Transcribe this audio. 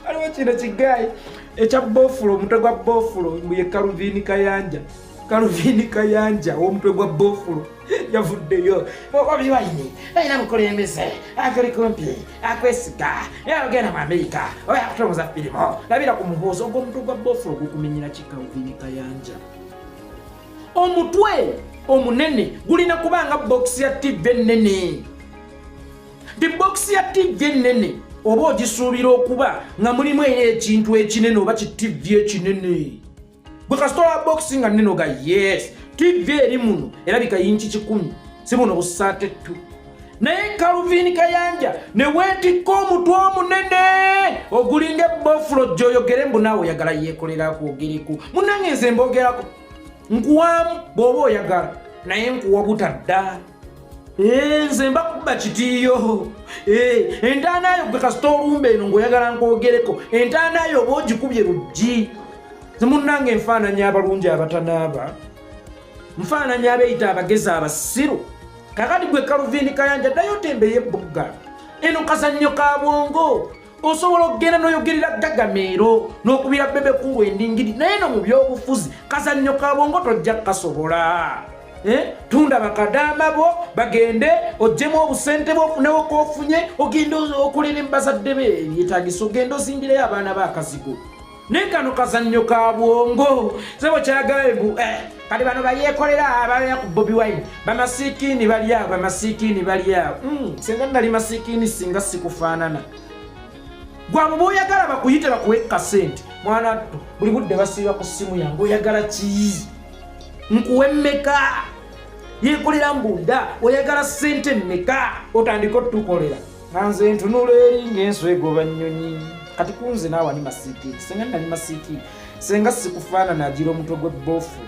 aliwo kino kigayi ekya bofulo omutwe gwa bofulo mbuye Calvin Kayanja omutwe gwa bofulo yavuddeyo obiwaine ayina mukulembeze akali kumpi akwesiga yagenda mu Amerika oya kutongoza firimu labira ku muhoozi ogw'omutwe gwa bofulo gukumenyera ki Calvin Kayanja omutwe omunene gulina kubanga box ya TV ennene the box ya TV ennene oba ogisuubira okuba nga mulimu ekintu ekinene oba ki TV ekinene gwe kasitola box nga nnene oga yes TV eri muno erabika inchi 10 si muno busaate tu naye Calvin Kayanja ne weetikka omutwe omunene ogulinga bofulo gyoyogere mbu naawe oyagala yeekolera kwogereku munange nze mbogerako nkuwamu bw'oba oyagala naye nkuwa butadda nze mbakuba kitiyo entaanayo gwe kasita olumba eno ng'oyagala nkwogereko entaanayo oba ogikubye luggi ze munnange nfaananya abalungi abatanaaba nfaananya abeeyita abagezi abasiru kakati gwe Calvin Kayanja ddayo tembeyo ebbuga eno kazannyo ka bwongo osobola okugenda n'oyogerera gagameero n'okubira bebekulu endingiri naye no mu byobufuzi kazannyo ka bwongo tojja kasobola tunda bakadama bo bagende ojjemu obusente bwofunewo kofunye ogenda okulera embazadde be ebyetaagisa ogenda ozingireyo abaana b'akazigo naye kano kazannyo ka bwongo sebo kyagala ebu kati bano bayeekolera abalya ku Bobi Wine bamasiikini balya singa nali masiikini singa sikufaanana gwa muba oyagala bakuyite bakuwe kasente mwana buli budde basiiba ku ssimu yange oyagala ki nkuwe mmeka yeekolera mbunda oyagala sente mmeka otandika otukolera nze ntunula eri ng'enswa egoba nnyonyi kati kunze naawe ani masiikini singa nali masiikini singa sikufaanana agira omutwe gw'ebbofu